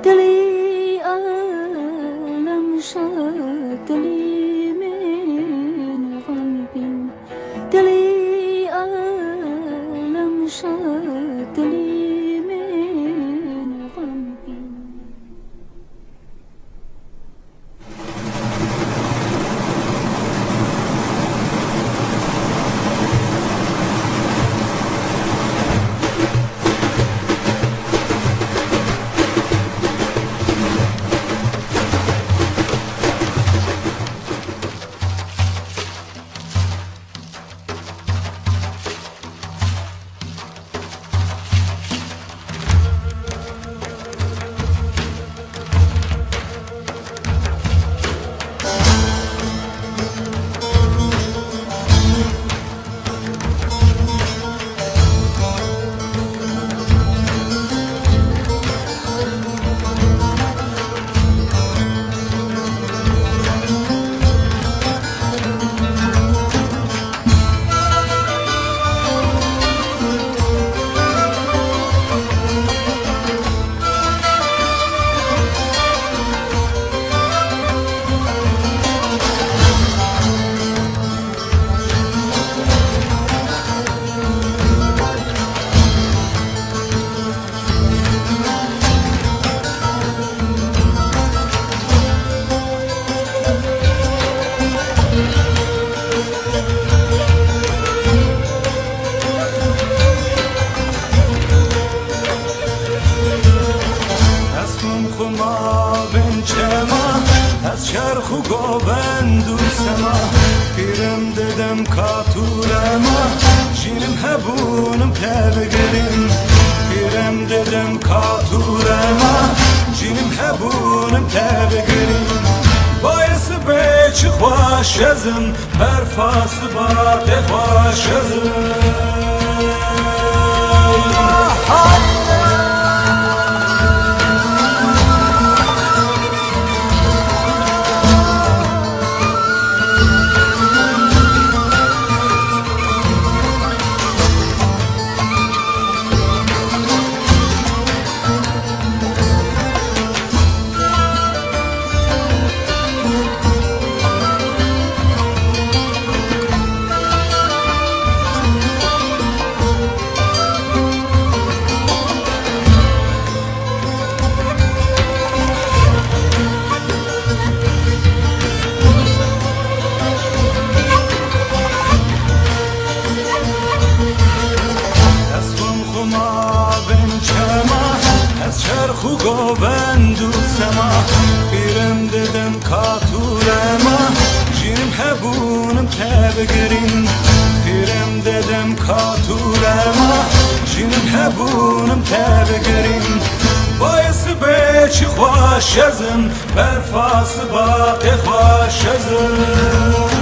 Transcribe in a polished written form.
دلی عالم شد دلی من غمگین دلی عالم شد دلی من غمگین از چرخ و گوبند و سما پیرم ددم کاتورما جینم هبونم تبگریم پیرم ددم کاتورما جینم هبونم تبگریم باعث بیچ خوش ازم برفاس باقی خوش ازم چرخ و گوبند و سما پیرم ددم کاتورما جینم هبونم تبگرین پیرم ددم کاتورما جینم هبونم تبگرین باعث بیچ خوش ازم برفاس باقی خوش ازم